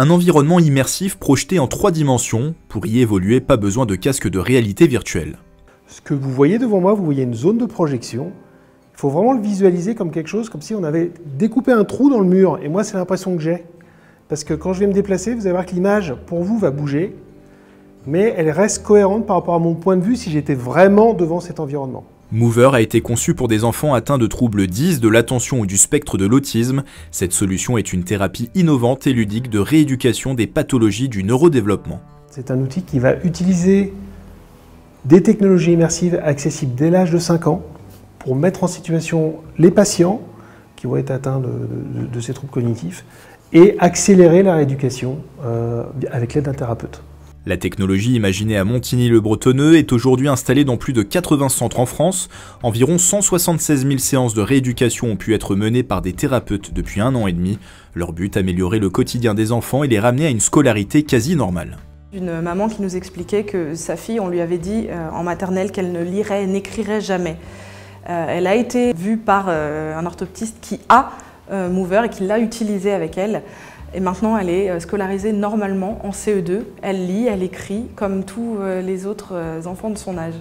Un environnement immersif projeté en 3 dimensions. Pour y évoluer, pas besoin de casque de réalité virtuelle. Ce que vous voyez devant moi, vous voyez une zone de projection. Il faut vraiment le visualiser comme quelque chose, comme si on avait découpé un trou dans le mur. Et moi, c'est l'impression que j'ai. Parce que quand je vais me déplacer, vous allez voir que l'image, pour vous, va bouger. Mais elle reste cohérente par rapport à mon point de vue si j'étais vraiment devant cet environnement. Mover a été conçu pour des enfants atteints de troubles 10, de l'attention ou du spectre de l'autisme. Cette solution est une thérapie innovante et ludique de rééducation des pathologies du neurodéveloppement. C'est un outil qui va utiliser des technologies immersives accessibles dès l'âge de 5 ans pour mettre en situation les patients qui vont être atteints de ces troubles cognitifs et accélérer la rééducation avec l'aide d'un thérapeute. La technologie imaginée à Montigny-le-Bretonneux est aujourd'hui installée dans plus de 80 centres en France. Environ 176 000 séances de rééducation ont pu être menées par des thérapeutes depuis 1 an et demi. Leur but, améliorer le quotidien des enfants et les ramener à une scolarité quasi normale. Une maman qui nous expliquait que sa fille, on lui avait dit en maternelle qu'elle ne lirait et n'écrirait jamais. Elle a été vue par un orthoptiste qui a Mover et qui l'a utilisé avec elle. Et maintenant, elle est scolarisée normalement en CE2. Elle lit, elle écrit comme tous les autres enfants de son âge.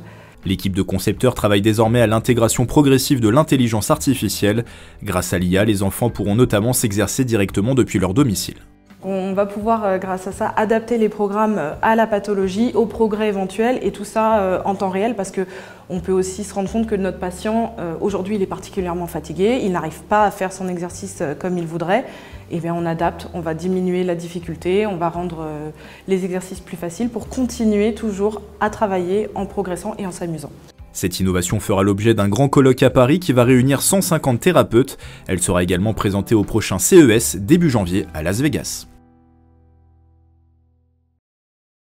L'équipe de concepteurs travaille désormais à l'intégration progressive de l'intelligence artificielle. Grâce à l'IA, les enfants pourront notamment s'exercer directement depuis leur domicile. On va pouvoir, grâce à ça, adapter les programmes à la pathologie, aux progrès éventuels et tout ça en temps réel parce qu'on peut aussi se rendre compte que notre patient, aujourd'hui, il est particulièrement fatigué, il n'arrive pas à faire son exercice comme il voudrait. Et bien on adapte, on va diminuer la difficulté, on va rendre les exercices plus faciles pour continuer toujours à travailler en progressant et en s'amusant. Cette innovation fera l'objet d'un grand colloque à Paris qui va réunir 150 thérapeutes. Elle sera également présentée au prochain CES début janvier à Las Vegas.